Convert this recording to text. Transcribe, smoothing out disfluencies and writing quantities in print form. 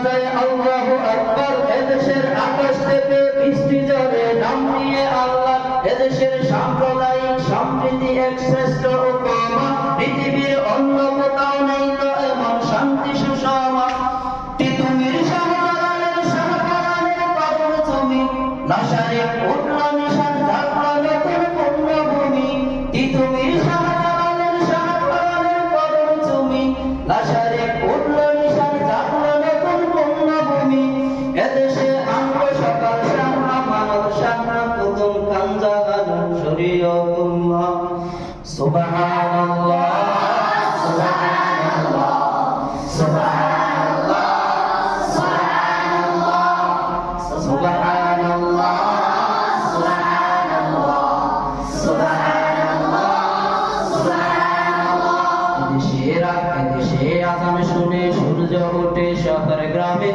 যায় আল্লাহু আকবার। এদেশের আকাশ থেকে বৃষ্টি ঝরে নাম নিয়ে আল্লাহ। এদেশের সাম্প্রদায়িক সম্প্রীতি এক শ্রেষ্ঠ উপমা। পৃথিবীর অন্য কোথাও নেই তো এমন শান্তি সুষমা। তিতুমির শাহজালালের শাহপরানের কদম তুমি, লাশারে উঠল নিশান ঢাকল নতুন পুণ্যভূমি। তিতুমির শাহজালালের শাহপরানের কদম তুমি, লাশারে উঠল নিশান ঢাকল নতুন পুণ্যভূমি। এদেশে আঙ্গ সকাল শাহনা মানব শাহনা কুতুম খানজাহান শরীয়তুল্লাহ। সুবহানাল্লাহ সুবহানাল্লাহ সুবহানাল্লাহ সুবহানাল্লাহ সুবহানাল্লাহ সুবহানাল্লাহ সুবহানাল্লাহ সুবহানাল্লাহ। এদেশে আজান শুনে সূর্য ওঠে শহর গ্রামে।